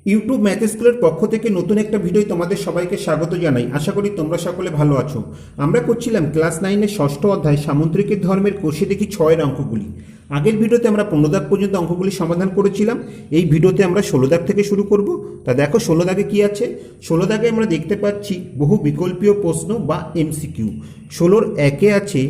YouTube math স্কুলের পক্ষ থেকে নতুন একটা ভিডিও তোমাদের সবাইকে স্বাগত জানাই। আশা করি তোমরা সকলে ভালো আছো। আমরা করছিলাম ক্লাস 9-এর ষষ্ঠ অধ্যায় সামুদ্রিকের ধর্মের কোষে দেখি 6-এর অঙ্কগুলি। আগের ভিডিওতে আমরা 15 দাগ পর্যন্ত অঙ্কগুলি সমাধান করেছিলাম। এই ভিডিওতে আমরা 16 দাগ থেকে শুরু করব। তা দেখো 16 দাগে কি আছে। 16 দাগে আমরা দেখতে পাচ্ছি বহু বিকল্পীয় প্রশ্ন বা এমসিকিউ। 16-র 1-এ আছে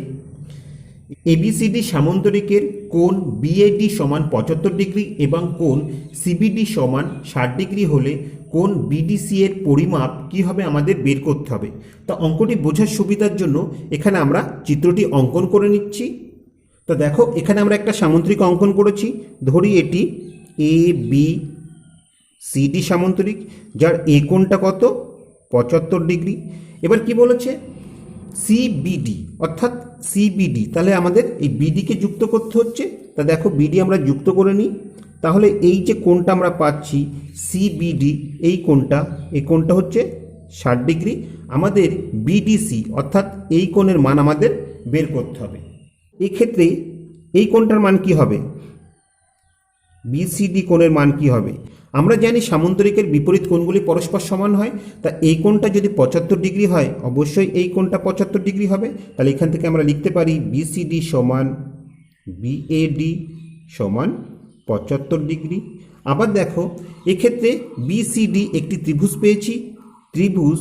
এবিসিডি সামন্তরিকের কোণ বিএডি সমান 75 ডিগ্রি এবং কোণ সিবিডি সমান 60 ডিগ্রি হলে কোণ বিডিসি এর পরিমাপ কী হবে আমাদের বের করতে হবে। তা অঙ্কটি বোঝার সুবিধার জন্য এখানে আমরা চিত্রটি অঙ্কন করে নিচ্ছি। তো দেখো এখানে আমরা একটা সামন্তরিক অঙ্কন করেছি। ধরি এটি এ বি সিডি সামন্তরিক, যার এ কোণটা কত 75 ডিগ্রি। এবার কি বলেছে সিবিডি অর্থাৎ সিবিডি, তাহলে আমাদের এই বিডিকে যুক্ত করতে হচ্ছে। তা দেখো বিডি আমরা যুক্ত করে নিই। তাহলে এই যে কোণটা আমরা পাচ্ছি সিবিডি, এই কোণটা হচ্ছে 60 ডিগ্রি। আমাদের বিডিসি অর্থাৎ এই কোণের মান আমাদের বের করতে হবে। এই ক্ষেত্রে এই কোণটার মান কি হবে, বিসিডি কোণের মান কি হবে। আমরা জানি সামন্তরিকের বিপরীত কোণগুলি পরস্পর সমান হয়। তা এই কোণটা যদি 75 ডিগ্রি হয় অবশ্যই এই কোণটা 75 ডিগ্রি হবে। তাহলে এখান থেকে আমরা লিখতে পারি বিসিডি সমান বিএডি সমান 75 ডিগ্রি। আবার দেখো এক্ষেত্রে বিসিডি একটি ত্রিভুজ পেয়েছি। ত্রিভুজ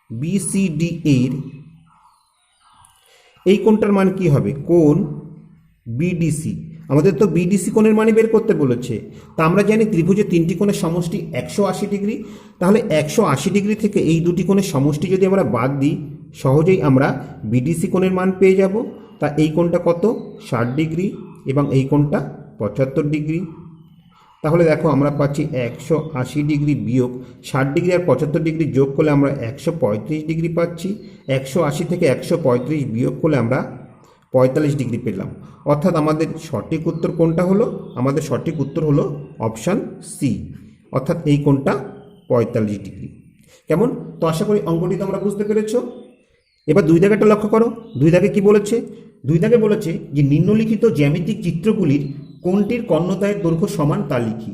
বিসিডি এর এই কোণটার মান কি হবে, কোণ বিডিসি। আমাদের তো বিডিসি কোণের মানই বের করতে বলেছে। তা আমরা জানি ত্রিভুজের তিনটি কোণের সমষ্টি 180 ডিগ্রি। তাহলে 180 ডিগ্রি থেকে এই দুটি কোণের সমষ্টি যদি আমরা বাদ দিই সহজেই আমরা বিডিসি কোণের মান পেয়ে যাব। তা এই কোণটা কত 60 ডিগ্রি এবং এই কোণটা 75 ডিগ্রি। তাহলে দেখো আমরা পাচ্ছি 180 ডিগ্রি বিয়োগ 60 ডিগ্রি আর 75 ডিগ্রি যোগ করলে আমরা 135 ডিগ্রি পাচ্ছি। 180 থেকে 135 বিয়োগ করলে আমরা 45 ডিগ্রি পেলাম। অর্থাৎ আমাদের সঠিক উত্তর কোনটা হলো, আমাদের সঠিক উত্তর হলো অপশান সি, অর্থাৎ এই কোণটা 45 ডিগ্রি। কেমন? তো আশা করি অঙ্কটি তোমরা বুঝতে পেরেছো। এবার 2 দাগেটা লক্ষ্য করো। 2 দাগে কি বলেছে, 2 দাগে বলেছে যে নিম্নলিখিত জ্যামিতিক চিত্রগুলির কোনটির কর্ণদ্বয়ের দৈর্ঘ্য সমান তা লিখি।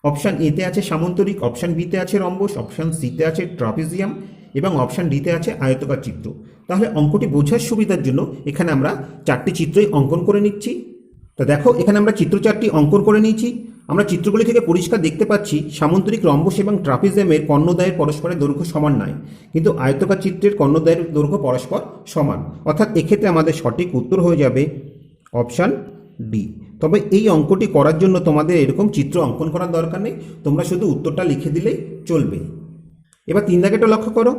অপশান এতে আছে সামন্তরিক, অপশান বিতে আছে রম্বস, অপশান সিতে আছে ট্রাপিজিয়াম এবং অপশান ডিতে আছে আয়তকার চিত্র। তাহলে অঙ্কটি বোঝার সুবিধার জন্য এখানে আমরা 4টি চিত্রই অঙ্কন করে নিচ্ছি। তো দেখো এখানে আমরা চিত্র 4টি অঙ্কন করে নিয়েছি। আমরা চিত্রগুলি থেকে পরিষ্কার দেখতে পাচ্ছি সামন্তরিক, রম্বস এবং ট্রাপিজিয়ামের কর্ণদ্বয়ের পরস্পরের দৈর্ঘ্য সমান নয়, কিন্তু আয়তকার চিত্রের কর্ণদ্বয়ের দৈর্ঘ্য পরস্পর সমান। অর্থাৎ এক্ষেত্রে আমাদের সঠিক উত্তর হয়ে যাবে অপশান ডি। তবে এই অঙ্কটি করার জন্য তোমাদের এরকম চিত্র অঙ্কন করার দরকার নেই, তোমরা শুধু উত্তরটা লিখে দিলেই চলবে। এবার 3 দাগেটা লক্ষ্য করো।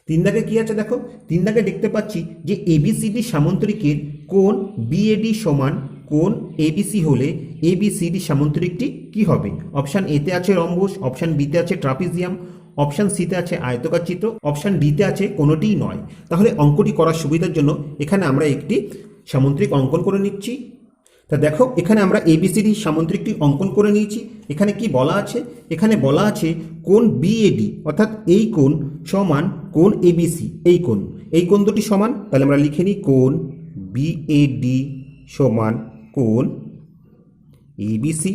3 দাগে কি আছে দেখো। 3 দাগে দেখতে পাচ্ছি যে এবিসিডি সামন্তরিকের কোণ বিএডি সমান কোণ এবিসি হলে এবিসিডি সামন্তরিকটি কি হবে। অপশান এতে আছে রম্বস, অপশান বিতে আছে ট্রাপিজিয়াম, অপশান সিতে আছে আয়তকার চিত্র, অপশান ডিতে আছে কোনোটিই নয়। তাহলে অঙ্কটি করার সুবিধার জন্য এখানে আমরা একটি সামন্তরিক অঙ্কন করে নিচ্ছি। তা দেখো এখানে আমরা এবিসিডি সামন্তরিকটি অঙ্কন করে নিয়েছি। এখানে কি বলা আছে, এখানে বলা আছে কোণ বিএডি অর্থাৎ এই কোণ সমান কোণ এবিসি, এই কোণ দুটি সমান। তাহলে আমরা লিখে নিই কোণ বিএডি সমান কোণ এবিসি।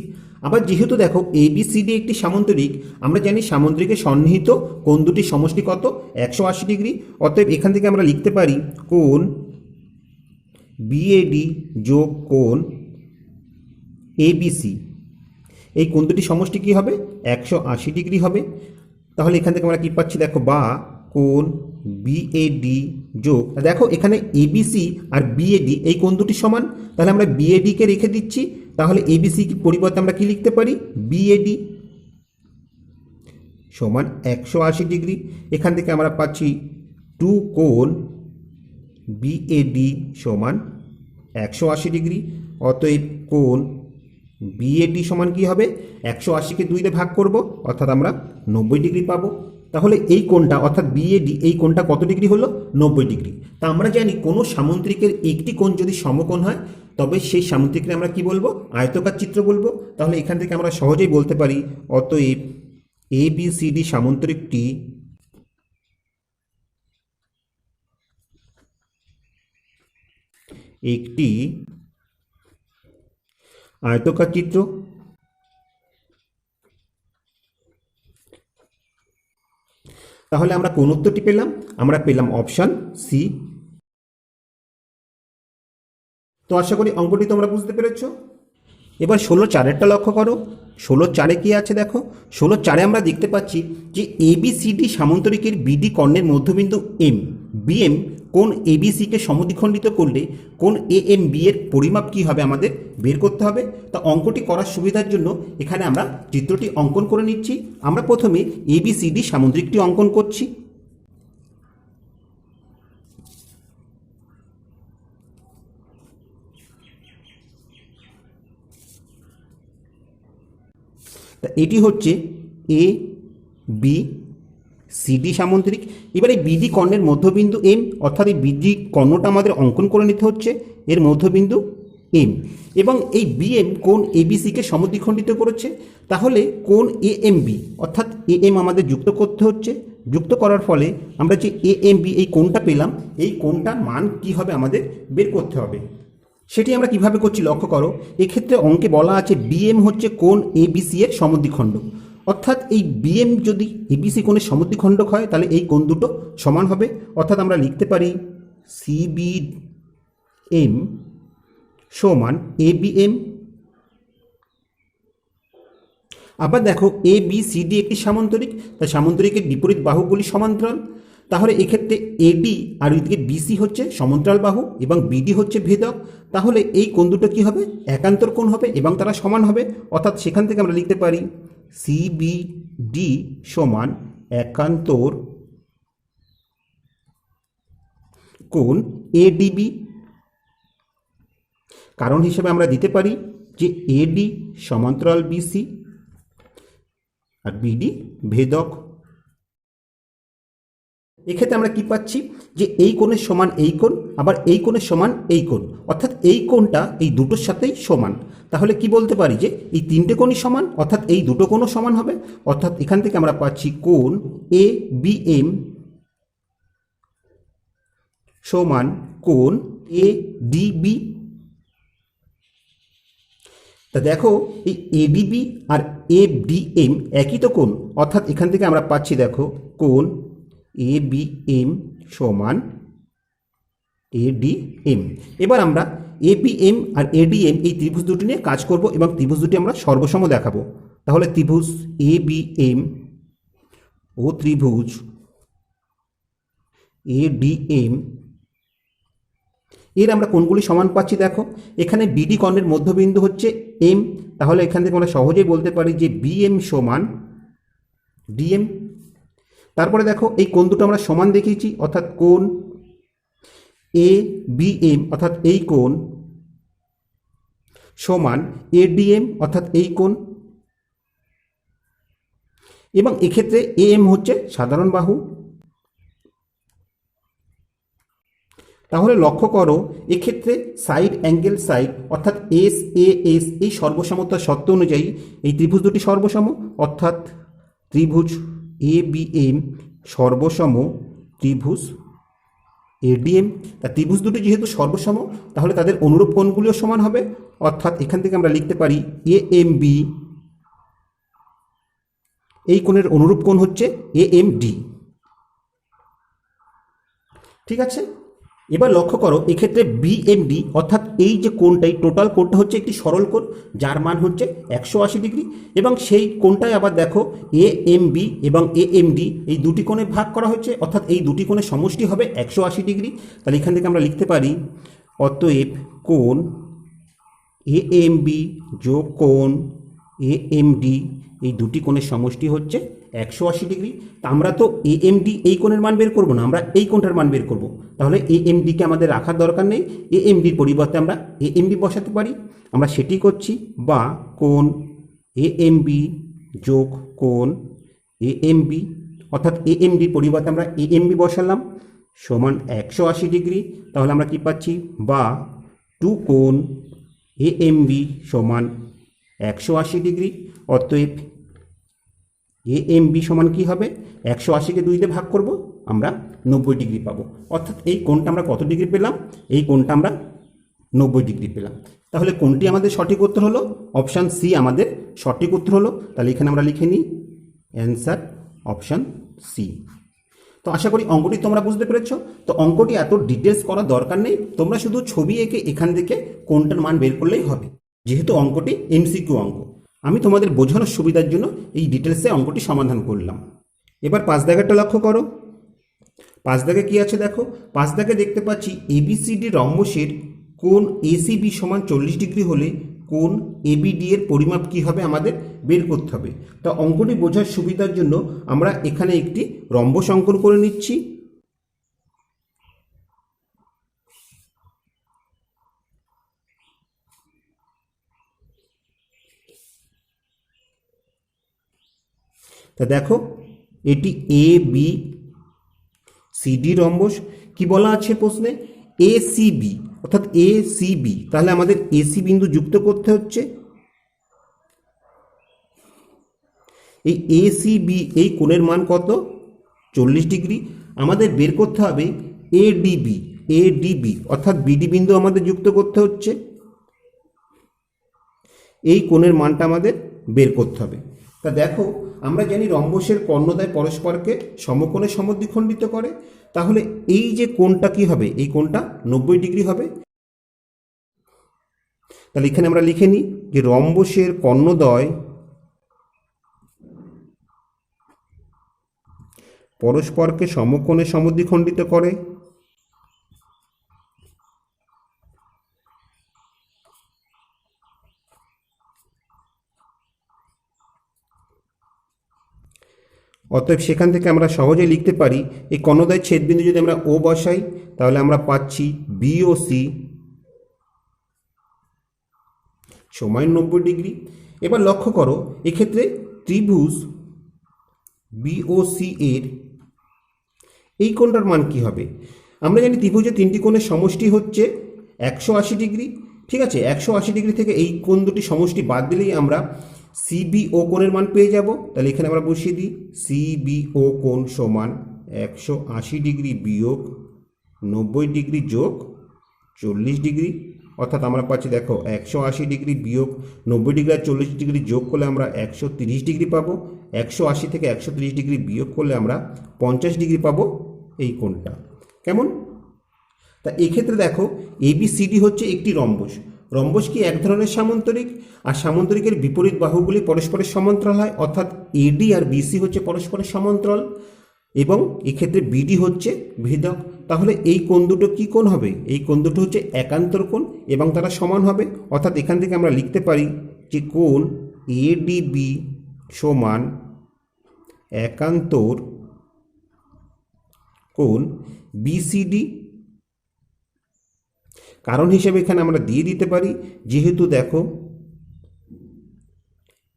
আবার যেহেতু দেখো এবিসিডি একটি সামন্তরিক, আমরা জানি সামন্তরিকের সন্নিহিত কোণ দুটির সমষ্টি কত 180 ডিগ্রি। অতএব এখান থেকে আমরা লিখতে পারি কোণ বিএডি যোগ কোণ এবিসি, এই কোণ দুটি সমষ্টি কী হবে 180 ডিগ্রি হবে। তাহলে এখান থেকে আমরা কী পাচ্ছি দেখো, বা কোণ বিএডি যোগ, দেখো এখানে এবিসি আর বিএডি এই কোণ দুটি সমান। তাহলে আমরা বিএডিকে রেখে দিচ্ছি। তাহলে এবিসি পরিবর্তে আমরা কি লিখতে পারি বিএডি সমান 180 ডিগ্রি। এখান থেকে আমরা পাচ্ছি 2 কোণ বিএডি সমান 180 ডিগ্রি। অতএব কোণ বিএডি সমান কি হবে 180কে 2 দিয়ে ভাগ করব, অর্থাৎ আমরা 90 ডিগ্রি পাবো। তাহলে এই কোণটা অর্থাৎ বিএডি এই কোণটা কত ডিগ্রি হলো 90 ডিগ্রি। তা আমরা জানি কোনো সামন্তরিকের একটি কোণ যদি সমকোণ হয় তবে সেই সামন্তরিককে আমরা কি বলবো, আয়তকার চিত্র বলবো। তাহলে এখান থেকে আমরা সহজেই বলতে পারি অতএব এবিসিডি সামন্তরিকটি একটি আয়তকার চিত্র। তাহলে আমরা কোন উত্তরটি পেলাম? আমরা পেলাম অপশান সি। তো আশা করি অঙ্কটি তোমরা বুঝতে পেরেছ। এবার 16(4)টা লক্ষ্য করো। 16(4)-এ কি আছে দেখো। 16(4)-এ আমরা দেখতে পাচ্ছি যে এবিসিডি সামান্তরিকের বিডি কর্ণের মধ্যবিন্দু এম বিএম কোণ এবিসিকে সমদ্বিখণ্ডিত করলে কোণ এএম বি এর পরিমাপ কি হবে আমাদের বের করতে হবে। তা অঙ্কটি করার সুবিধার জন্য এখানে আমরা চিত্রটি অঙ্কন করে নিচ্ছি। আমরা প্রথমে এবিসিডি সামুদ্রিকটি অঙ্কন করছি। তা এটি হচ্ছে এ বি সিডি সামুদ্রিক। এবার এই বিডি কর্ণের মধ্যবিন্দু এম, অর্থাৎ এই বিডি কর্ণটা আমাদের অঙ্কন করে নিতে হচ্ছে, এর মধ্যবিন্দু এম। এবং এই বিএম কোণ এবিসিকে সমদ্বিখণ্ডিত করেছে, তাহলে কোণ এএমবি অর্থাৎ এএম আমাদের যুক্ত করতে হচ্ছে। যুক্ত করার ফলে আমরা যে এএমবি এই কোণটা পেলাম, এই কোণটার মান কি হবে আমাদের বের করতে হবে। সেটি আমরা কিভাবে করছি লক্ষ্য করো। এক্ষেত্রে অঙ্কে বলা আছে বিএম হচ্ছে কোণ এবিসি এর সমদ্বিখণ্ডক, অর্থাৎ এই বিএম যদি এবিসি কোণের সমদ্বিখণ্ডক হয় তাহলে এই কোণ দুটো সমান হবে। অর্থাৎ আমরা লিখতে পারি সিবিএম সমান এবিএম। আবার দেখো এ বি সি ডি একটি সামান্তরিক, তাই সামান্তরিকের বিপরীত বাহুগুলি সমান্তরাল। তাহলে এক্ষেত্রে এডি আর ওইদিকে বিসি হচ্ছে সমান্তরাল বাহু এবং বিডি হচ্ছে ভেদক। তাহলে এই কোণ দুটো কী হবে? একান্তর কোণ হবে এবং তারা সমান হবে। অর্থাৎ সেখান থেকে আমরা লিখতে পারি সিবিডি সমান একান্তর কোণ এডিবি। কারণ হিসেবে আমরা দিতে পারি যে এডি সমান্তরাল বিসি আর বিডি ভেদক। এক্ষেত্রে আমরা কি পাচ্ছি যে এই কোণের সমান এই কোণ, আবার এই কোণের সমান এই কোণ, অর্থাৎ এই কোণটা এই দুটোর সাথেই সমান। তাহলে কি বলতে পারি যে এই তিনটে কোণই সমান, অর্থাৎ এই দুটো কোণও সমান হবে। অর্থাৎ এখান থেকে আমরা পাচ্ছি কোণ এ বি এম সমান কোণ এ ডিবি। তা দেখো এই এডিবি আর এডিএম একই তো কোণ, অর্থাৎ এখান থেকে আমরা পাচ্ছি দেখো কোণ এবিএম সমান এডিএম। এবার আমরা এবিএম আর এডিএম এই ত্রিভুজ দুটি নিয়ে কাজ করব এবং ত্রিভুজ দুটি আমরা সর্বসম দেখাবো। তাহলে ত্রিভুজ এবিএম ও ত্রিভুজ এডিএম এর আমরা কোণগুলি সমান পাচ্ছি। দেখো এখানে বিডি কর্ণের মধ্যবিন্দু হচ্ছে এম, তাহলে এখান থেকে আমরা সহজেই বলতে পারি যে বিএম সমান ডিএম। তারপরে দেখো এই কোণ দুটো আমরা সমান দেখিয়েছি, অর্থাৎ কোণ এ বিএম অর্থাৎ এই কোণ সমান এডিএম অর্থাৎ এই কোণ। এবং এক্ষেত্রে এএম হচ্ছে সাধারণ বাহু। তাহলে লক্ষ্য করো এক্ষেত্রে সাইড অ্যাঙ্গেল সাইড অর্থাৎ এস এ এস এই সর্বসমতার শর্ত অনুযায়ী এই ত্রিভুজ দুটি সর্বসম, অর্থাৎ ত্রিভুজ এ বি এম সর্বসম ত্রিভুজ এডিএম। তা ত্রিভুজ দুটি যেহেতু সর্বসম তাহলে তাদের অনুরূপ কোণগুলিও সমান হবে। অর্থাৎ এখান থেকে আমরা লিখতে পারি এ এম বি এই কোণের অনুরূপ কোণ হচ্ছে এ এম ডি। ঠিক আছে, এবার লক্ষ্য করো এক্ষেত্রে বিএমডি অর্থাৎ এই যে কোণটাই টোটাল কোণটা হচ্ছে একটি সরল কোণ যার মান হচ্ছে 180 ডিগ্রি এবং সেই কোণটাই আবার দেখো এএমবি এবং এএমডি এই দুটি কোণে ভাগ করা হচ্ছে, অর্থাৎ এই দুটি কোণের সমষ্টি হবে 180 ডিগ্রি। তাহলে এখান থেকে আমরা লিখতে পারি অতএব কোণ এএমবি যোগ কোণ এএমডি এই দুটি কোণের সমষ্টি হচ্ছে 180 ডিগ্রি। তা আমরা তো এএমডি এই কোণের মান বের করবো না, আমরা এই কোণটার মান বের করব। তাহলে এএমডিকে আমাদের রাখার দরকার নেই, এএমডির পরিবর্তে আমরা এএমবি বসাতে পারি। আমরা সেটি করছি, বা কোণ এএমবি যোগ কোণ এএমবি অর্থাৎ এএমডির পরিবর্তে আমরা এএমবি বসালাম সমান 180 ডিগ্রি। তাহলে আমরা কি পাচ্ছি, বা টু কোণ এএমবি সমান 180 ডিগ্রি। অতএব এএমবি সমান কি হবে, 180কে 2 দিয়ে ভাগ করব আমরা 90 ডিগ্রি পাবো। অর্থাৎ এই কোণটা আমরা কত ডিগ্রি পেলাম, এই কোণটা আমরা 90 ডিগ্রি পেলাম। তাহলে কোনটি আমাদের সঠিক উত্তর হলো, অপশান সি আমাদের সঠিক উত্তর হলো। তাহলে এখানে আমরা লিখে নিই অ্যান্সার অপশান সি। তো আশা করি অঙ্কটি তোমরা বুঝতে পেরেছ। তো অঙ্কটি এত ডিটেলস করার দরকার নেই, তোমরা শুধু ছবি এঁকে এখান থেকে কোনটার মান বের করলেই হবে, যেহেতু অঙ্কটি এমসিকিউ অঙ্ক। আমি তোমাদের বোঝানোর সুবিধার জন্য এই ডিটেলসে অঙ্কটি সমাধান করলাম। এবার 5 দাগেরটা লক্ষ্য করো। 5 দাগে কি আছে দেখো। 5 দাগে দেখতে পাচ্ছি এবিসিডি রম্বসের কোণ এসিবি সমান 40 ডিগ্রি হলে কোণ এবিডি এর পরিমাপ কি হবে আমাদের বের করতে হবে। তো অঙ্কটি বোঝার সুবিধার জন্য আমরা এখানে একটি রম্বস অঙ্কন করে নিচ্ছি। তা দেখো এটি এ বি সিডি রম্বস। কি বলা আছে প্রশ্নে? এসিবি, অর্থাৎ এসিবি, তাহলে আমাদের এসি বিন্দু যুক্ত করতে হচ্ছে। এই এসিবি এই কোণের মান কত? 40 ডিগ্রি। আমাদের বের করতে হবে এডিবি, এডিবি অর্থাৎ বিডি বিন্দু আমাদের যুক্ত করতে হচ্ছে। এই কোণের মানটা আমাদের বের করতে হবে। তা দেখো আমরা জানি রম্বসের কর্ণদ্বয় পরস্পরকে সমকোণে সমদ্বিখণ্ডিত করে, তাহলে এই যে কোণটা কি হবে? এই কোণটা 90 ডিগ্রি হবে। তাহলে এখানে আমরা লিখে নিই যে রম্বসের কর্ণদ্বয় পরস্পরকে সমকোণে সমদ্বিখণ্ডিত করে। অতএব সেখান থেকে আমরা সহজেই লিখতে পারি এই কর্ণদ্বয়ের ছেদবিন্দু যদি আমরা ও বসাই তাহলে আমরা পাচ্ছি বিওসি সমান 90 ডিগ্রি। এবার লক্ষ্য করো এক্ষেত্রে ত্রিভুজ বিওসি এর এই কোণটার মান কি হবে? আমরা জানি ত্রিভুজের তিনটি কোণের সমষ্টি হচ্ছে 180 ডিগ্রি। ঠিক আছে, 180 ডিগ্রি থেকে এই কোণ দুটি সমষ্টি বাদ দিলেই আমরা সিবিও কোণের মান পেয়ে যাব। তাহলে এখানে আমরা বসিয়ে দিই সিবিও কোণ সমান 180 ডিগ্রি বিয়োগ 90 ডিগ্রি যোগ 40 ডিগ্রি, অর্থাৎ আমরা পাচ্ছি দেখো 180 ডিগ্রি বিয়োগ 90 ডিগ্রি আর 40 ডিগ্রি যোগ করলে আমরা 130 ডিগ্রি পাবো। 180 থেকে 130 ডিগ্রি বিয়োগ করলে আমরা 50 ডিগ্রি পাবো এই কোণটা। কেমন? তা এক্ষেত্রে দেখো এবিসিডি হচ্ছে একটি রম্বস। রম্বস কি এক ধরনের সামান্তরিক, আর সামান্তরিকের বিপরীত বাহুগুলি পরস্পরের সমান্তরাল হয়, অর্থাৎ এডি আর বিসি হচ্ছে পরস্পরের সমান্তরাল এবং এক্ষেত্রে বিডি হচ্ছে ভেদক। তাহলে এই কোণ দুটো কী কোণ হবে? এই কোণ দুটো হচ্ছে একান্তর কোণ এবং তারা সমান হবে। অর্থাৎ এখান থেকে আমরা লিখতে পারি যে কোণ এডিবি সমান একান্তর কোণ বিসিডি। কারণ হিসেবে এখানে আমরা দিয়ে দিতে পারি যেহেতু দেখো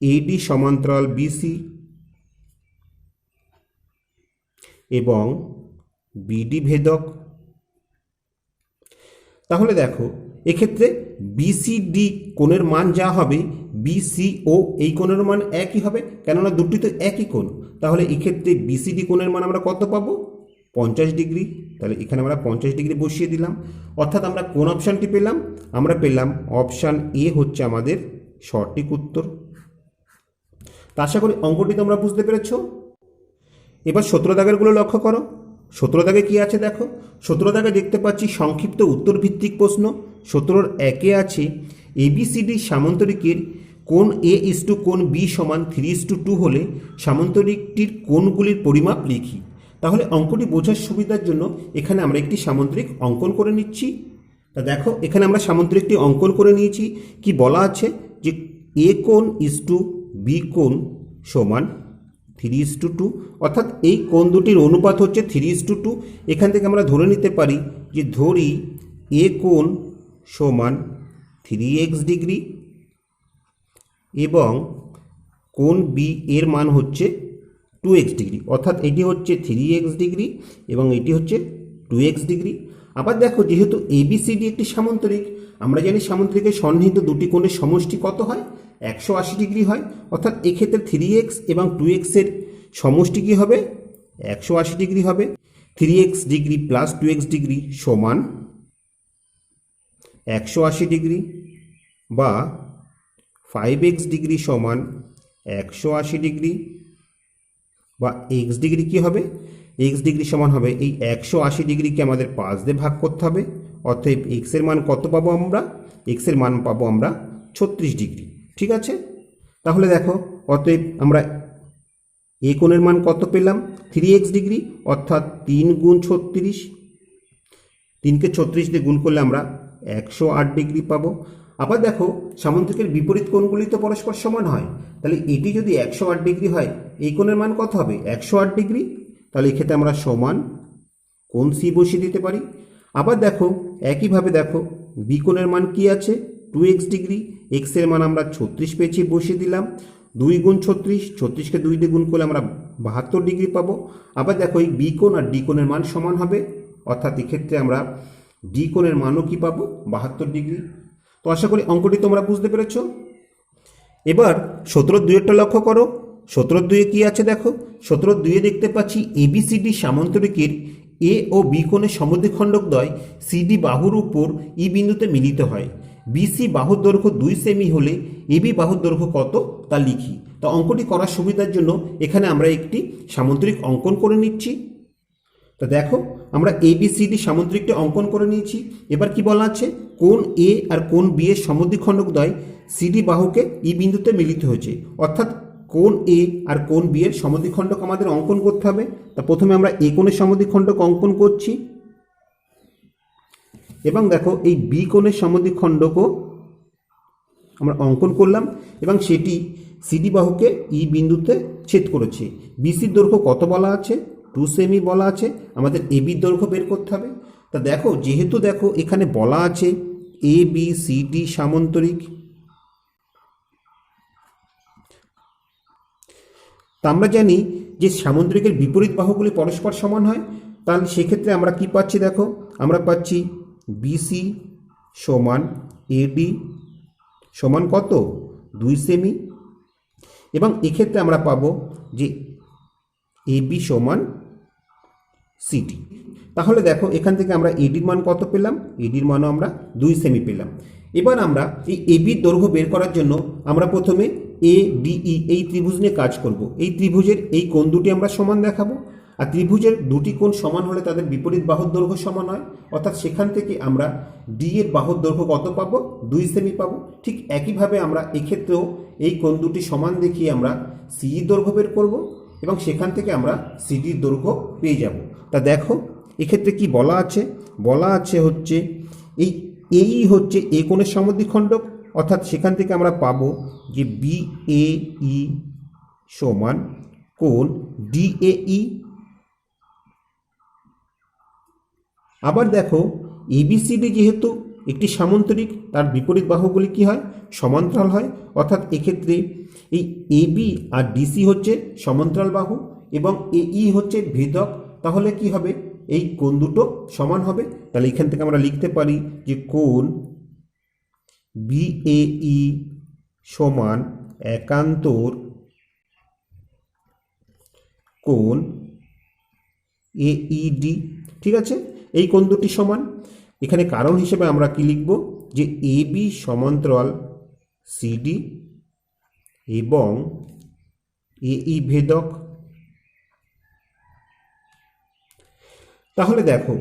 এডি সমান্তরাল বিসি এবং বিডি ভেদক। তাহলে দেখো এক্ষেত্রে বিসিডি কোণের মান যা হবে বিসিও এই কোণের মান একই হবে, কেননা দুটি তো একই কোণ। তাহলে এক্ষেত্রে বিসিডি কোণের মান আমরা কত পাবো? 50 ডিগ্রি। তাহলে এখানে আমরা 50 ডিগ্রি বসিয়ে দিলাম। অর্থাৎ আমরা কোন অপশানটি পেলাম? আমরা পেলাম অপশান এ হচ্ছে আমাদের সঠিক উত্তর। তা আশা করি অঙ্কটি তোমরা বুঝতে পেরেছ। এবার 17 দাগেরগুলো লক্ষ্য করো। 17 দাগে কি আছে দেখো। 17 দাগে দেখতে পাচ্ছি সংক্ষিপ্ত উত্তর ভিত্তিক প্রশ্ন। 17-র 1-এ আছে এবিসিডি সামান্তরিকের কোণ এ ইস টু কোণ বি সমান 3:2 হলে সামান্তরিকটির কোণগুলির পরিমাপ লিখি। তাহলে অঙ্কটি বোঝার সুবিধার জন্য এখানে আমরা একটি সামান্তরিক অঙ্কন করে নিচ্ছি। তা দেখো এখানে আমরা সামান্তরিকটি অঙ্কন করে নিয়েছি। কি বলা আছে যে এ কোণ ইস টু বি কোণ সমান 3:2, অর্থাৎ এই কোণ দুটির অনুপাত হচ্ছে 3:2। এখান থেকে আমরা ধরে নিতে পারি যে ধরি এ কোণ সমান 3x ডিগ্রি এবং কোণ বি এর মান হচ্ছে 2x ডিগ্রি, অর্থাৎ এটি হচ্ছে 3x ডিগ্রি এবং এটি হচ্ছে 2x ডিগ্রি। আবার দেখো যেহেতু এবিসিডি একটি সামান্তরিক, আমরা জানি সামান্তরিকের সন্নিহিত দুটি কোণের সমষ্টি কত হয়? 180 ডিগ্রি হয়। অর্থাৎ এক্ষেত্রে 3x এবং 2x এর সমষ্টি কী হবে? 180 ডিগ্রি হবে। 3x degree plus 2x degree সমান 180 ডিগ্রি বা 5x ডিগ্রি সমান 180 ডিগ্রি বা x ডিগ্রি কী হবে? এক্স ডিগ্রি সমান হবে এই 180 ডিগ্রিকে আমাদের 5 দিয়ে ভাগ করতে হবে। অতএব এক্সের মান কত পাবো আমরা? এক্সের মান পাবো আমরা 36 ডিগ্রি। ঠিক আছে, তাহলে দেখো অতএব আমরা এ কোণের মান কত পেলাম? 3x ডিগ্রি, অর্থাৎ 3 গুণ 36, 3কে 36 দিয়ে গুণ করলে আমরা 108 ডিগ্রি পাবো। আবার দেখো সামুদ্রিকের বিপরীত কোণগুলি তো পরস্পর সমান হয়, তাহলে এটি যদি 108 ডিগ্রি হয় এই কোণের মান কত হবে? 108 ডিগ্রি। তাহলে এক্ষেত্রে আমরা সমান কোণ সি বসিয়ে দিতে পারি। আবার দেখো একইভাবে দেখো বি কোণের মান কি আছে? 2x ডিগ্রি, এক্সের মান আমরা 36 পেয়েছি, বসিয়ে দিলাম। 2 গুণ 36, 36কে 2 দিয়ে গুণ করলে আমরা 72 ডিগ্রি পাবো। আবার দেখো এই বি কোণ আর ডি কোণের মান সমান হবে, অর্থাৎ এক্ষেত্রে আমরা ডি কোণের মানও কি পাবো? 72 ডিগ্রি। তো আশা করি অঙ্কটি তোমরা বুঝতে পেরেছো। এবার 17-2 লক্ষ্য করো। 17-2 কি আছে দেখো? 17-2 দেখতে পাচ্ছি এবিসিডি সামান্তরিকের এ ও বি কোণের সমদ্বিখণ্ডকদ্বয় সিডি বাহুর উপর ই বিন্দুতে মিলিত হয়। বিসি বাহুর দৈর্ঘ্য 2 সেমি হলে এবি বাহুর দৈর্ঘ্য কত তা লিখি। তো অঙ্কটি করার সুবিধার জন্য এখানে আমরা একটি সামান্তরিক অঙ্কন করে নিচ্ছি। তো দেখো আমরা এবিসিডি সামুদ্রিকটি অঙ্কন করে নিয়েছি। এবার কি বলা আছে? কোণ এ আর কোণ বি এর সমদ্বিখণ্ডকদ্বয় সিডি বাহুকে ই বিন্দুতে মিলিত হয়েছে, অর্থাৎ কোণ এ আর কোণ বি এর সমদ্বিখণ্ডক আমাদের অঙ্কন করতে হবে। তা প্রথমে আমরা এ কোণের সমদ্বিখণ্ডক অঙ্কন করছি এবং দেখো এই বি কোণের সমদ্বিখণ্ডকও আমরা অঙ্কন করলাম এবং সেটি সিডি বাহুকে ই বিন্দুতে ছেদ করেছে। বিসির দৈর্ঘ্য কত বলা আছে? 2 সেমি বলা আছে। আমাদের এবির দৈর্ঘ্য বের করতে হবে। তা দেখো যেহেতু দেখো এখানে বলা আছে এ বি সি ডি সামান্তরিক, তা আমরা জানি যে সামুদ্রিকের বিপরীত বাহুগুলি পরস্পর সমান হয়। তাহলে সেক্ষেত্রে আমরা কি পাচ্ছি? দেখো আমরা পাচ্ছি বিসি সমান এডি সমান কত? 2 সেমি, এবং এক্ষেত্রে আমরা পাবো যে এবি সমান সিডি। তাহলে দেখো এখান থেকে আমরা এডির মান কত পেলাম? এডির মানও আমরা 2 সেমি পেলাম। এবার আমরা এই এবির দৈর্ঘ্য বের করার জন্য আমরা প্রথমে এ ডিই এই ত্রিভুজ নিয়ে কাজ করব। এই ত্রিভুজের এই কোণ দুটি আমরা সমান দেখাবো, আর ত্রিভুজের দুটি কোণ সমান হলে তাদের বিপরীত বাহুর দৈর্ঘ্য সমান হয়, অর্থাৎ সেখান থেকে আমরা ডি এর বাহুর দৈর্ঘ্য কত পাবো? 2 সেমি পাবো। ঠিক একইভাবে আমরা এক্ষেত্রেও এই কোণ দুটি সমান দেখিয়ে আমরা সিই দৈর্ঘ্য বের করব এবং সেখান থেকে আমরা সিডির দৈর্ঘ্য পেয়ে যাব। তা দেখো এক্ষেত্রে কি বলা আছে? বলা আছে হচ্ছে এই হচ্ছে এ কোণের সমদ্বিখণ্ডক, অর্থাৎ সেখান থেকে আমরা পাবো যে বি এ ই সমান কোণ ডিএই। আবার দেখো এবিসিডি যেহেতু একটি সামান্তরিক, তার বিপরীত বাহুগুলি কি হয়? সমান্তরাল হয়, অর্থাৎ এক্ষেত্রে এই এবি আর ডিসি হচ্ছে সমান্তরাল বাহু এবং এই হচ্ছে ভেদক। তাহলে কি হবে? এই কোণ দুটো সমান হবে। তাহলে এখান থেকে আমরা লিখতে পারি যে কোণ বিএই সমান একান্তর কোণ এইডি। ঠিক আছে, এই কোণ দুটি সমান। এখানে কারণ হিসেবে আমরা কি লিখব? যে এবি সমান্তরাল সিডি এবং এই ভেদক। তাহলে দেখো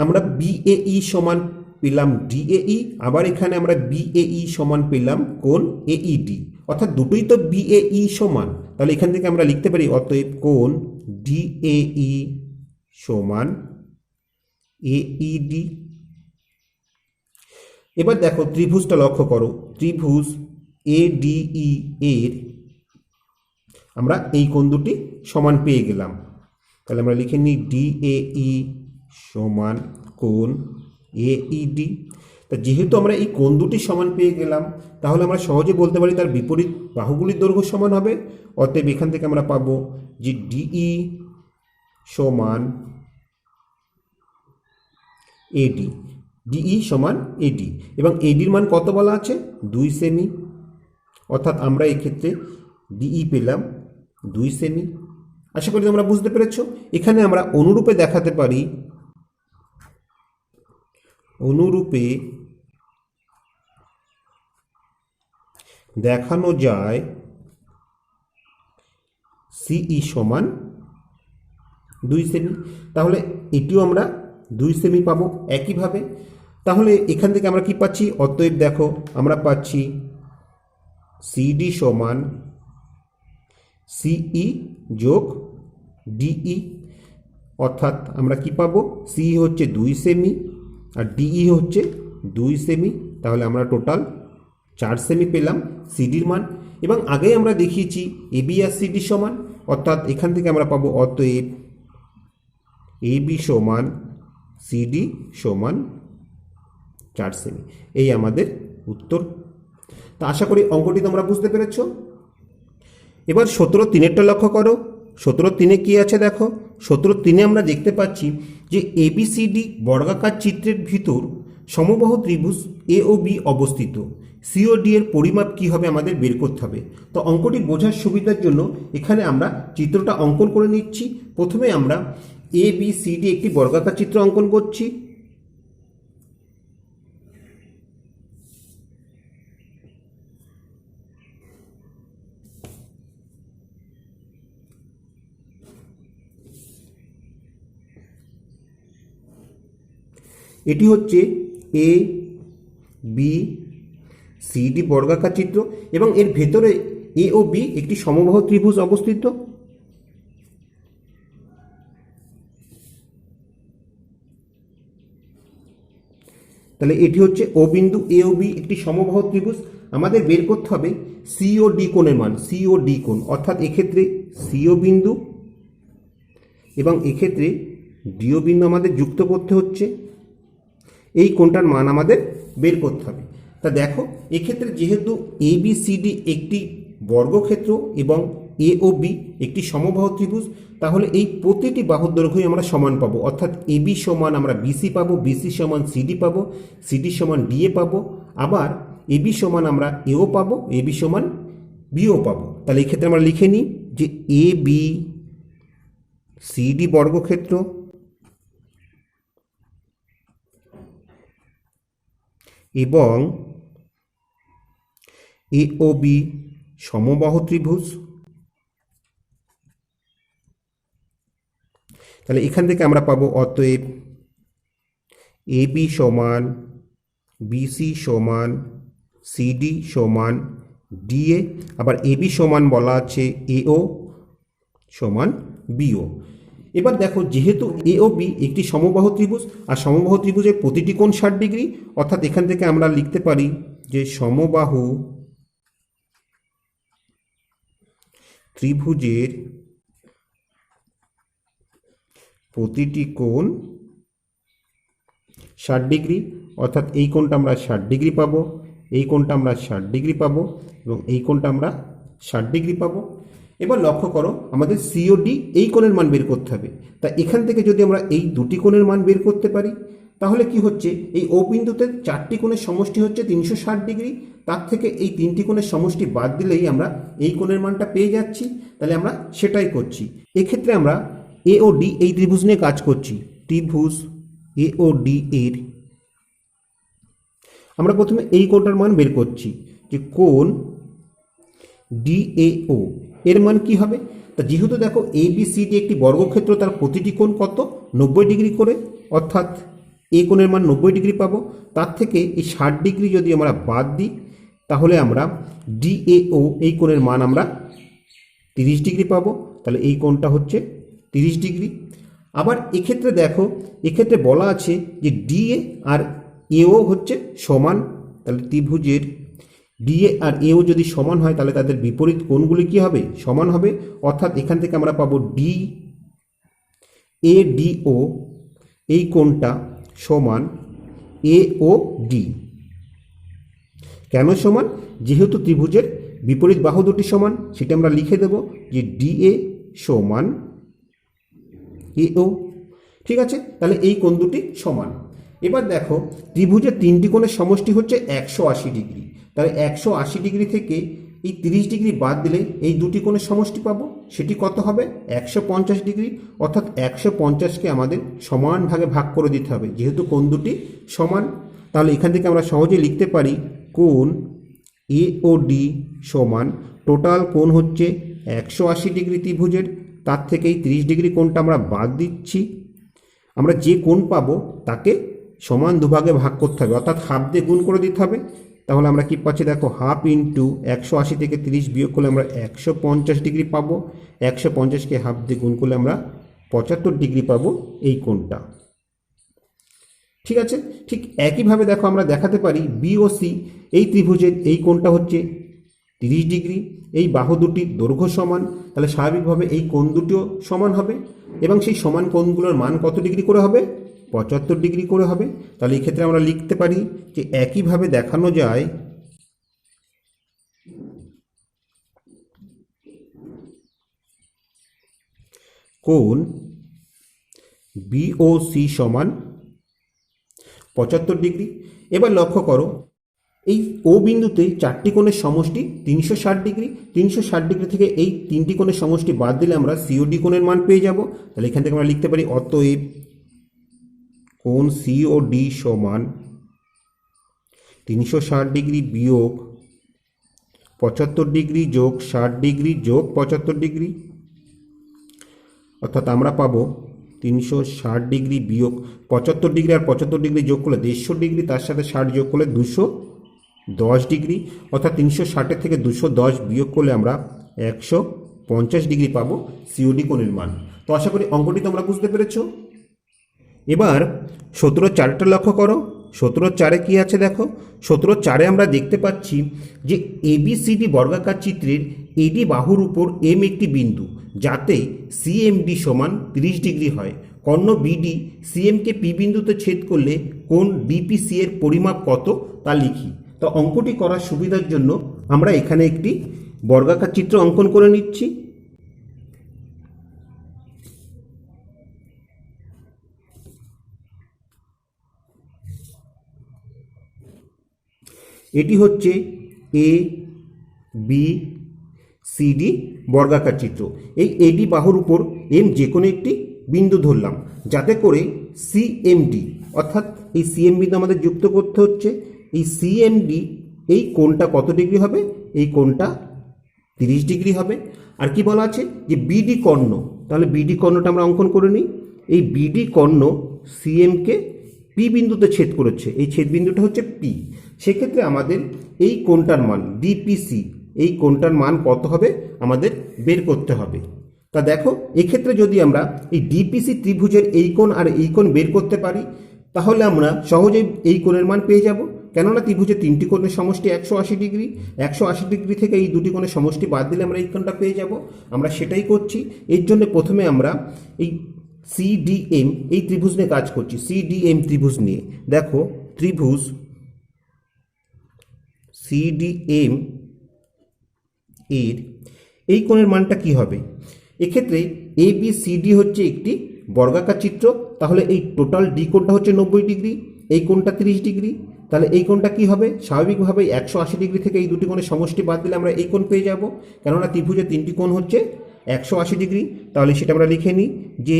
আমরা বিএই সমান পেলাম ডিএই, আবার এখানে আমরা বিএই সমান পেলাম কোণ এইডি, অর্থাৎ দুটোই তো বিএই সমান। তাহলে এখান থেকে আমরা লিখতে পারি অতএব কোণ ডিএই সমান এইডি। এবার দেখো ত্রিভুজটা লক্ষ্য করো। ত্রিভুজ এডিই এর আমরা এই কোণ দুটি সমান পেয়ে গেলাম। তাহলে আমরা লিখে নিই ডিএই সমান কোণ এইডি। তা যেহেতু আমরা এই কোণ দুটি সমান পেয়ে গেলাম, তাহলে আমরা সহজে বলতে পারি তার বিপরীত বাহুগুলির দৈর্ঘ্য সমান হবে। অতএব এখান থেকে আমরা পাবো যে ডিই সমান এডি, ডিই সমান এডি, এবং এডির মান কত বলা আছে? 2 সেমি, অর্থাৎ আমরা এক্ষেত্রে ডিই পেলাম 2 সেমি। আশা করি তোমরা বুঝতে পেরেছো। এখানে আমরা অনুরূপে দেখাতে পারি, অনুরূপে দেখানো যায় সিই সমান 2 সেমি, তাহলে এটিও আমরা 2 সেমি পাবো একইভাবে। তাহলে এখান থেকে আমরা কি পাচ্ছি, অতএব দেখো আমরা পাচ্ছি সিডি সমান সিই যোগ ডিই, অর্থাৎ আমরা কি পাবো, সিই হচ্ছে 2 সেমি আর ডিই হচ্ছে 2 সেমি, তাহলে আমরা টোটাল 4 সেমি পেলাম সিডির মান। এবং আগেই আমরা দেখিয়েছি এবি আর সিডি সমান, অর্থাৎ এখান থেকে আমরা পাবো অতএব এবি সমান সিডি সমান 4 সেমি। এই আমাদের উত্তর। তো আশা করি অঙ্কটি তোমরা বুঝতে পেরেছ। এবার 17-3 লক্ষ্য করো। 17-3 কি আছে দেখো। 17-3 আমরা দেখতে পাচ্ছি যে এবিসিডি বর্গাকার চিত্রের ভিতর সমবাহু ত্রিভুজ এ ও বি অবস্থিত, সি ও ডি এর পরিমাপ কী হবে আমাদের বের করতে হবে। তো অঙ্কটি বোঝার সুবিধার জন্য এখানে আমরা চিত্রটা অঙ্কন করে নিচ্ছি। প্রথমে আমরা এ বি সি ডি একটি বর্গাকার চিত্র অঙ্কন করছি। এটি হচ্ছে এ বি সি ডি বর্গাকার চিত্র এবং এর ভেতরে এ ও বি একটি সমবাহু ত্রিভুজ অবস্থিত। তাহলে এটি হচ্ছে ও বিন্দু, এ ও বি একটি সমবাহু ত্রিভুজ। আমাদের বের করতে হবে সি ও ডি কোণের মান, সি ও ডি কোণ, অর্থাৎ এক্ষেত্রে সিও বিন্দু এবং এক্ষেত্রে ডিও বিন্দু আমাদের যুক্ত করতে হচ্ছে। এই কোণটার মান আমাদের বের করতে হবে। তা দেখো এক্ষেত্রে যেহেতু এ বি সি ডি একটি বর্গক্ষেত্র এবং এ ও বি একটি সমবাহু ত্রিভুজ, তাহলে এই প্রতিটি বাহুর দৈর্ঘ্যই আমরা সমান পাবো, অর্থাৎ এ বি সমান আমরা বিসি পাবো, বিসি সমান সিডি পাবো, সিডি সমান ডিএ পাবো, আবার এ বি সমান আমরা এও পাবো, এ বি সমান বিও পাবো। তাহলে এই ক্ষেত্রে আমরা লিখে নিই যে এ বি সিডি বর্গক্ষেত্র এবং এ ও বি সমবাহু ত্রিভুজ। তাহলে এখান থেকে আমরা পাবো অতএব এ বি সমান বিসি সমান সিডি সমান ডিএ, আবার এ বি সমান বলা আছে এও সমান বিও। এবার দেখো যেহেতু এ ও বি একটি সমবাহু ত্রিভুজ আর সমবাহু ত্রিভুজের প্রতিটি কোণ 60 ডিগ্রি, অর্থাৎ এখান থেকে আমরা লিখতে পারি যে সমবাহু ত্রিভুজের প্রতিটি কোণ 60 ডিগ্রি, অর্থাৎ এই কোণটা আমরা 60 ডিগ্রি পাবো, এই কোণটা আমরা 60 ডিগ্রি পাবো এবং এই কোণটা আমরা 60 ডিগ্রি পাবো। এবার লক্ষ্য করো আমাদের সিওডি এই কোণের মান বের করতে হবে। তা এখান থেকে যদি আমরা এই দুটি কোণের মান বের করতে পারি তাহলে কি হচ্ছে, এই ও বিন্দুতে 4টি কোণের সমষ্টি হচ্ছে 360 ডিগ্রি, তার থেকে এই 3টি কোণের সমষ্টি বাদ দিলেই আমরা এই কোণের মানটা পেয়ে যাচ্ছি। তাহলে আমরা সেটাই করছি। এক্ষেত্রে আমরা এ ও ডি এই ত্রিভুজ নিয়ে কাজ করছি। ত্রিভুজ এ ও ডি এর আমরা প্রথমে এই কোণটার মান বের করছি যে কোণ ডিএও এর মান কি হবে। তা যেহেতু দেখো এ বি সি ডি একটি বর্গক্ষেত্র, তার প্রতিটি কোণ কত 90 ডিগ্রি করে, অর্থাৎ এ কোণের মান 90 ডিগ্রি পাবো। তার থেকে এই 60 ডিগ্রি যদি আমরা বাদ দিই তাহলে আমরা ডিএও এই কোণের মান আমরা 30 ডিগ্রি পাবো। তাহলে এই কোণটা হচ্ছে 30 ডিগ্রি। আবার এক্ষেত্রে দেখো এক্ষেত্রে বলা আছে যে ডিএ আর এও হচ্ছে সমান, তাহলে ত্রিভুজের ডিএ আর এও যদি সমান হয় তাহলে তাদের বিপরীত কোণগুলি কি হবে, সমান হবে। অর্থাৎ এখান থেকে আমরা পাবো ডি এ ডিও এই কোণটা সমান এ ও ডি। কেন সমান, যেহেতু ত্রিভুজের বিপরীত বাহু দুটি সমান, সেটা আমরা লিখে দেব যে ডিএ সমান এও। ঠিক আছে, তাহলে এই কোণ দুটি সমান। এবার দেখো ত্রিভুজের 3টি কোণের সমষ্টি হচ্ছে 180 ডিগ্রি। তাহলে 180 ডিগ্রি থেকে এই 30 ডিগ্রি বাদ দিলে এই দুটি কোণের সমষ্টি পাবো, সেটি কত হবে 150 ডিগ্রি। অর্থাৎ 150কে আমাদের সমান ভাগে ভাগ করে দিতে হবে যেহেতু কোণ দুটি সমান। তাহলে এখান থেকে আমরা সহজে লিখতে পারি কোণ এ ও ডি সমান টোটাল কোণ হচ্ছে 180 ডিগ্রি ত্রিভুজের, তার থেকে এই 30 ডিগ্রি কোণটা আমরা বাদ দিচ্ছি। আমরা যে কোণ পাবো তাকে সমান দুভাগে ভাগ করতে হবে, অর্থাৎ হাফ দিয়ে গুণ করে দিতে হবে। তাহলে আমরা কি পাচ্ছি দেখো, হাফ ইন্টু 180 থেকে 30 বিয়োগ করলে আমরা 150 ডিগ্রি পাবো। 150কে হাফ দিয়ে গুণ করলে আমরা 75 ডিগ্রি পাবো এই কোণটা। ঠিক আছে, ঠিক একইভাবে দেখো আমরা দেখাতে পারি বি ও সি এই ত্রিভুজের এই কোণটা হচ্ছে 30 ডিগ্রি, এই বাহু দুটির দৈর্ঘ্য সমান, তাহলে স্বাভাবিকভাবে এই কোণ দুটিও সমান হবে এবং সেই সমান কোণগুলোর মান কত ডিগ্রি করে হবে, 75 ডিগ্রি করে হবে। তাহলে এই ক্ষেত্রে আমরা লিখতে পারি যে একইভাবে দেখানো যায় কোণ বিওসি সমান 75 ডিগ্রি। এবার লক্ষ্য করো এই ও বিন্দুতে চারটি কোণের সমষ্টি 360 ডিগ্রি। 360 ডিগ্রি থেকে এই তিনটি কোণের সমষ্টি বাদ দিলে আমরা সিওডি কোণের মান পেয়ে যাব। তাহলে এখান থেকে আমরা লিখতে পারি অতএব কোণ সিওডি সমান 360 ডিগ্রি বিয়োগ 75 ডিগ্রি যোগ 60 ডিগ্রি যোগ 75 ডিগ্রি, অর্থাৎ আমরা পাবো 360 ডিগ্রি বিয়োগ 75 ডিগ্রি আর 75 ডিগ্রি যোগ করলে 150 ডিগ্রি, তার সাথে 60 যোগ করলে 210 ডিগ্রি, অর্থাৎ 360 থেকে 210 বিয়োগ করলে আমরা 150 ডিগ্রি পাবো সিওডি কোণের মান। তো আশা করি অঙ্কটি তোমরা বুঝতে পেরেছো। এবার 17-4টা লক্ষ্য করো। 17-4 কি আছে দেখো, 17-4 আমরা দেখতে পাচ্ছি যে এবিসিডি বর্গাকার চিত্রের এডি বাহুর উপর এম একটি বিন্দু, যাতে সিএমডি সমান 30 ডিগ্রি হয়। কর্ণ বিডি সিএমকে পি বিন্দুতে ছেদ করলে কোণ ডিপিসি এর পরিমাপ কত তা লিখি। তো অঙ্কটি করার সুবিধার জন্য আমরা এখানে একটি বর্গাকার চিত্র অঙ্কন করে নিচ্ছি। এটি হচ্ছে এ বি সিডি বর্গাকার চিত্র। এই এডি বাহুর উপর এম যে কোনো একটি বিন্দু ধরলাম, যাতে করে সিএমডি, অর্থাৎ এই সিএম বিন্দু আমাদের যুক্ত করতে হচ্ছে। এই সিএমডি এই কোণটা কত ডিগ্রি হবে, এই কোণটা 30 ডিগ্রি হবে। আর কি বলা আছে যে বিডি কর্ণ, তাহলে বিডি কর্ণটা আমরা অঙ্কন করে নিই। এই বিডি কর্ণ সিএমকে পি বিন্দুতে ছেদ করেছে, এই ছেদ বিন্দুটা হচ্ছে পি। সেক্ষেত্রে আমাদের এই কোণটার মান ডিপিসি, এই কোণটার মান কত হবে আমাদের বের করতে হবে। তা দেখো এক্ষেত্রে যদি আমরা এই ডিপিসি ত্রিভুজের এই কোণ আর এই কোণ বের করতে পারি, তাহলে আমরা সহজেই এই কোণের মান পেয়ে যাব। কেননা ত্রিভুজের তিনটি কোণের সমষ্টি 180 ডিগ্রি। 180 ডিগ্রি থেকে এই দুটি কোণের সমষ্টি বাদ দিলে আমরা এই কোণটা পেয়ে যাব। আমরা সেটাই করছি। এর জন্য প্রথমে আমরা এই সিডিএম এই ত্রিভুজ নিয়ে কাজ করছি। সিডিএম ত্রিভুজ নিয়ে দেখো, ত্রিভুজ সিডিএম এর এই কোণের মানটা কি হবে। এক্ষেত্রে এ বি সি ডি হচ্ছে একটি বর্গাকার চিত্র, তাহলে এই টোটাল ডি কোণটা হচ্ছে 90 ডিগ্রি, এই কোণটা 30 ডিগ্রি। তাহলে এই কোণটা কি হবে, স্বাভাবিকভাবে 180 ডিগ্রি থেকে এই দুটি কোণের সমষ্টি বাদ দিলে আমরা এই কোণ পেয়ে যাব। কেননা ত্রিভুজের তিনটি কোণ হচ্ছে 180 ডিগ্রি। তাহলে সেটা আমরা লিখে নিই যে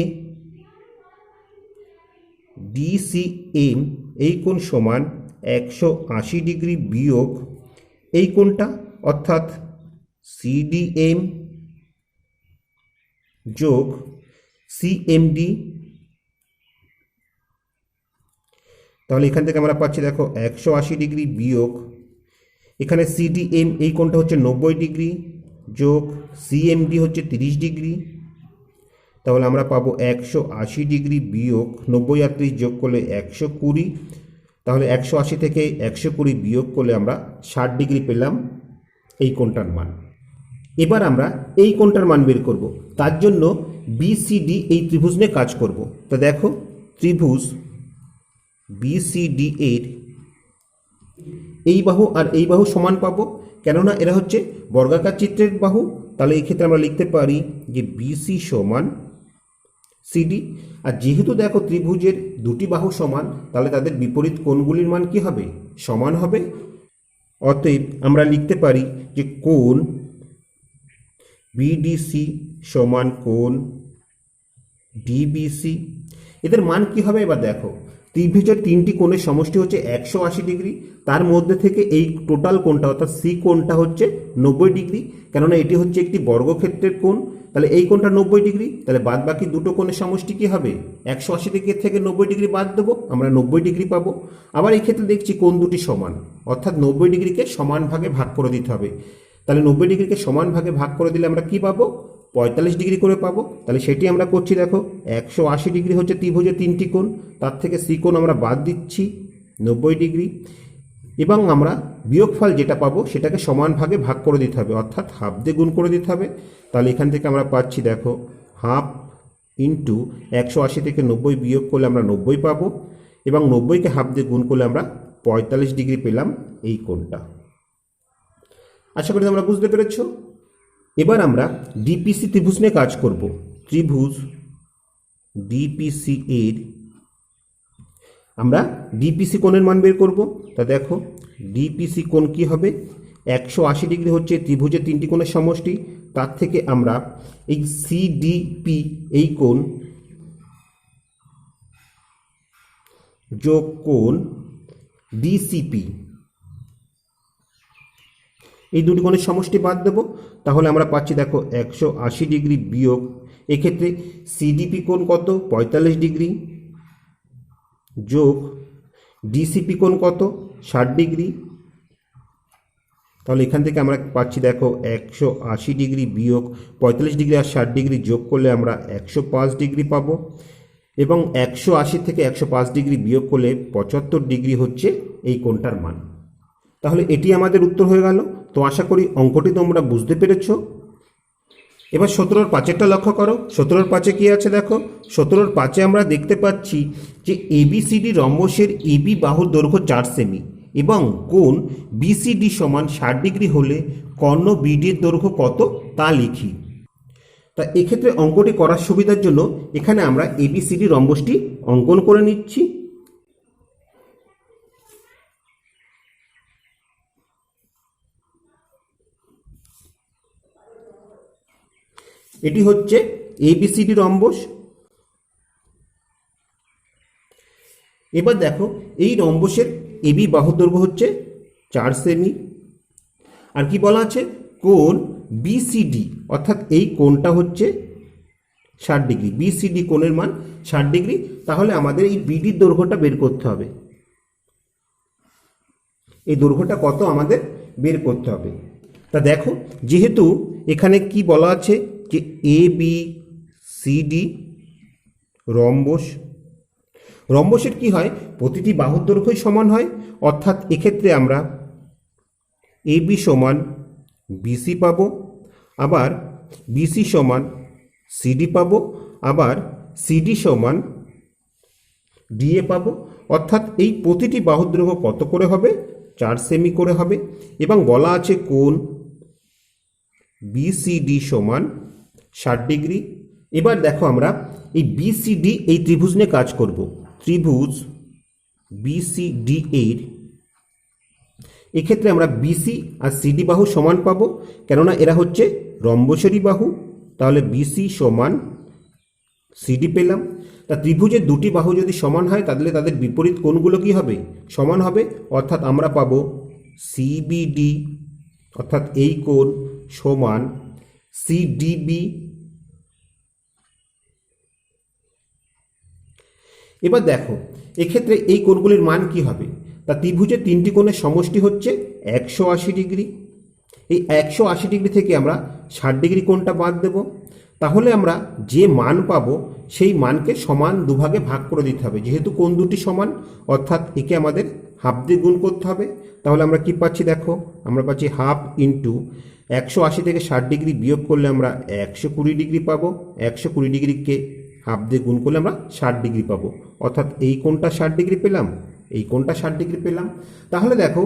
ডিসিএম এই কোণ সমান 180 ডিগ্রি বিয়োগ এই কোণটা, অর্থাৎ সিডিএম যোগ সিএমডি। তাহলে এখান থেকে আমরা পাচ্ছি দেখো 180 ডিগ্রি বিয়োগ এখানে সিডিএম এই কোণটা হচ্ছে 90 ডিগ্রি যোগ সিএমডি হচ্ছে 30 ডিগ্রি। তাহলে আমরা পাবো 180 ডিগ্রি বিয়োগ 90 আর 30 যোগ করলে 120। তাহলে 180 থেকে 120 বিয়োগ করলে আমরা 60 ডিগ্রি পেলাম এই কোণটার মান। এবার আমরা এই কোণটার মান বের করব। তার জন্য বিসিডি এই ত্রিভুজ নিয়ে কাজ করব। তো দেখো ত্রিভুজ বিসিডি এর এই বাহু আর এই বাহু সমান পাবো, কেননা এরা হচ্ছে বর্গাকার চিত্রের বাহু। তাহলে এই ক্ষেত্রে আমরা লিখতে পারি যে বিসি সমান সিডি। আর যেহেতু দেখো ত্রিভুজের দুটি বাহু সমান, তাহলে তাদের বিপরীত কোণগুলির মান কি হবে, সমান হবে। অতএব আমরা লিখতে পারি যে কোণ বিডিসি সমান কোণ ডিবিসি। এদের মান কি হবে এবার দেখো, ত্রিভুজের তিনটি কোণের সমষ্টি হচ্ছে 180 ডিগ্রি, তার মধ্যে থেকে এই টোটাল কোণটা অর্থাৎ সি কোণটা হচ্ছে 90 ডিগ্রি, কেননা এটি হচ্ছে একটি বর্গক্ষেত্রের কোণ। তাহলে এই কোণটা 90°, তাহলে বাদ বাকি দুটো কোণের সমষ্টি কি হবে? 180 ডিগ্রি থেকে 90° বাদ দেবো, আমরা 90° পাবো। আবার এই ক্ষেত্রে দেখছি কোণ দুটি সমান, অর্থাৎ 90°কে সমান ভাগে ভাগ করে দিতে হবে। তাহলে 90°কে সমান ভাগে ভাগ করে দিলে আমরা কি পাবো? 45° করে পাবো। তাহলে সেটি আমরা করছি, দেখো 180° হচ্ছে ত্রিভুজের তিনটি কোণ, তার থেকে সি কোণ আমরা বাদ দিচ্ছি 90°, এবং আমরা বিয়োগফল যেটা পাবো সেটাকে সমান ভাগে ভাগ করে দিতে হবে, অর্থাৎ হাফ দিয়ে গুণ করে দিতে হবে। তাহলে এখান থেকে আমরা পাচ্ছি, দেখো হাফ ইন্টু 180 থেকে 90 বিয়োগ করলে আমরা 90 পাবো, এবং 90কে হাফ দিয়ে গুণ করলে আমরা 45° পেলাম এই কোণটা। আশা করি তোমরা বুঝতে পেরেছ। এবার আমরা ডিপিসি ত্রিভুজ নিয়ে কাজ করব। ত্রিভুজ ডিপিসি এর আমরা ডিপিসি কোণের মান বের করব। তা দেখো ডিপিসি কোণ কি হবে? 180° হচ্ছে ত্রিভুজের তিনটি কোণের সমষ্টি, তার থেকে আমরা এই সিডিপি এই কোণ যোগ কোণ ডিসিপি এই দুটি কোণের সমষ্টি বাদ দেব। তাহলে আমরা পাচ্ছি, দেখো 180° বিয়োগ, এক্ষেত্রে সিডিপি কোণ কত? 45°, যোগ ডিসিপি কোণ কত? 60°। তাহলে এখান থেকে আমরা পাচ্ছি, দেখো 180° বিয়োগ 45° আর 60° যোগ করলে আমরা 105° পাবো, এবং 180 থেকে 105° বিয়োগ করলে 75° হচ্ছে এই কোণটার মান। তাহলে এটি আমাদের উত্তর হয়ে গেল। তো আশা করি অঙ্কটি তোমরা বুঝতে পেরেছ। এবার 17-র 5-এরটা লক্ষ্য করো। 17-র 5-এ কি আছে দেখো? 17-র 5-এ আমরা দেখতে পাচ্ছি যে এবিসিডি রম্বসের এবি বাহুর দৈর্ঘ্য 4 সেমি এবং কোণ বিসিডি সমান 60° হলে কর্ণ বিডি এর দৈর্ঘ্য কত তা লিখি। তা এক্ষেত্রে অঙ্কটি করার সুবিধার জন্য এখানে আমরা এবিসিডি রম্বসটি অঙ্কন করে নিচ্ছি। এটি হচ্ছে এবিসিডি রম্বস। এবার দেখো এই রম্বসের এবি বাহুর দৈর্ঘ্য হচ্ছে 4 সেমি, আর কি বলা আছে? কোণ বিসিডি, অর্থাৎ এই কোণটা হচ্ছে 60°। বিসিডি কোণের মান 60°। তাহলে আমাদের এই বিডির দৈর্ঘ্যটা বের করতে হবে। এই দৈর্ঘ্যটা কত আমাদের বের করতে হবে। তা দেখো যেহেতু এখানে কি বলা আছে যে A B C D rhombus, রম্বসের কি হয়? প্রতিটি বাহুর দৈর্ঘ্যই সমান হয়, অর্থাৎ এক্ষেত্রে আমরা এ বি সমান বিসি পাবো, আবার বিসি সমান সিডি পাবো, আবার সিডি সমান ডিএ পাবো। অর্থাৎ এই প্রতিটি বাহুর দৈর্ঘ্য কত করে হবে? 4 সেমি করে হবে, এবং বলা আছে কোণ বিসিডি সমান 60°। এবার দেখো আমরা এই বিসিডি এই ত্রিভুজ নিয়ে কাজ করব। ত্রিভুজ বিসিডি এর এক্ষেত্রে আমরা বিসি আর সিডি বাহু সমান পাবো, কেননা এরা হচ্ছে রম্বসেরই বাহু। তাহলে বিসি সমান সিডি পেলাম। তা ত্রিভুজের দুটি বাহু যদি সমান হয় তাহলে তাদের বিপরীত কোণগুলো কি হবে? সমান হবে, অর্থাৎ আমরা পাবো সিবিডি, অর্থাৎ এই কোণ সমান সিডিবি। এবার দেখো এক্ষেত্রে এই কোণগুলির মান কি হবে? তা ত্রিভুজের তিনটি কোণের সমষ্টি হচ্ছে 180°। এই 180° থেকে আমরা 60° কোণটা বাদ দেব। তাহলে আমরা যে মান পাবো সেই মানকে সমান দুভাগে ভাগ করে দিতে হবে, যেহেতু কোণ দুটি সমান, অর্থাৎ একে আমাদের হাফ দিয়ে গুণ করতে হবে। তাহলে আমরা কি পাচ্ছি? দেখো আমরা পাচ্ছি হাফ ইন্টু 180 থেকে 60° বিয়োগ করলে আমরা 120° পাবো। 120°কে হাফ দিয়ে গুণ করলে আমরা 60° পাবো, অর্থাৎ এই কোণটা 60° পেলাম, এই কোণটা 60° পেলাম। তাহলে দেখো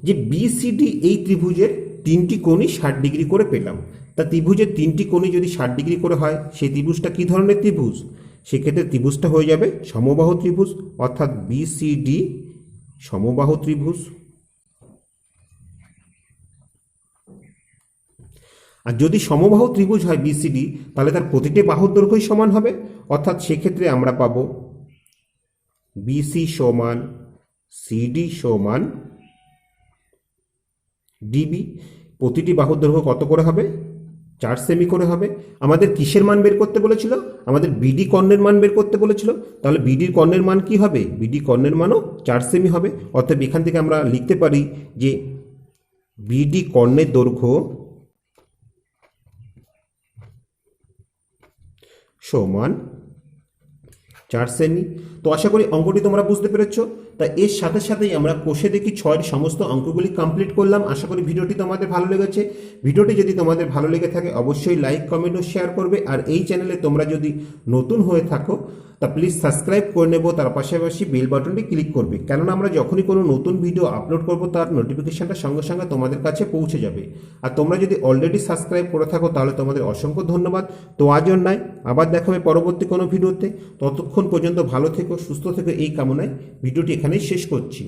যে বিসিডি এই ত্রিভুজের তিনটি কোণই 60° করে পেলাম। তা ত্রিভুজের তিনটি কোণই যদি 60° করে হয় সেই ত্রিভুজটা কী ধরনের ত্রিভুজ? সেক্ষেত্রে ত্রিভুজটা হয়ে যাবে সমবাহু ত্রিভুজ, অর্থাৎ বিসিডি সমবাহু ত্রিভুজ। আর যদি সমবাহু ত্রিভুজ হয় বিসিডি, তাহলে তার প্রতিটি বাহুর দৈর্ঘ্যই সমান হবে, অর্থাৎ সেক্ষেত্রে আমরা পাবো বিসি সমান সিডি সমান ডিবি। প্রতিটি বাহুর দৈর্ঘ্য কত করে হবে? 4 সেমি করে হবে। আমাদের কিসের মান বের করতে বলেছিল? আমাদের বিডি কর্ণের মান বের করতে বলেছিল। তাহলে বিডির কর্ণের মান কি হবে? বিডি কর্ণের মানও 4 সেমি হবে। অর্থাৎ এখান থেকে আমরা লিখতে পারি যে বিডি কর্ণের দৈর্ঘ্য সমান 4 সেমি। তো আশা করি অঙ্কটি তোমরা বুঝতে পেরেছো। তা এর সাথে সাথেই আমরা কোষে দেখি 6 এর সমস্ত অঙ্কগুলি কমপ্লিট করলাম। আশা করি ভিডিওটি তোমাদের ভালো লেগেছে। ভিডিওটি যদি তোমাদের ভালো লেগে থাকে অবশ্যই লাইক, কমেন্ট ও শেয়ার করবে। আর এই চ্যানেলে তোমরা যদি নতুন হয়ে থাকো তা প্লিজ সাবস্ক্রাইব করে নেবো, তার পাশাপাশি বেল বাটনটি ক্লিক করবে, কেননা আমরা যখনই কোনো নতুন ভিডিও আপলোড করব তার নোটিফিকেশনটা সঙ্গে সঙ্গে তোমাদের কাছে পৌঁছে যাবে। আর তোমরা যদি অলরেডি সাবস্ক্রাইব করে থাকো তাহলে তোমাদের অসংখ্য ধন্যবাদ। তো আজ আর নয়, আবার দেখা হবে পরবর্তী কোনো ভিডিওতে। ততক্ষণ পর্যন্ত ভালো থেকো, সুস্থ থেকো, এই কামনায় ভিডিওটি এখানেই শেষ করছি।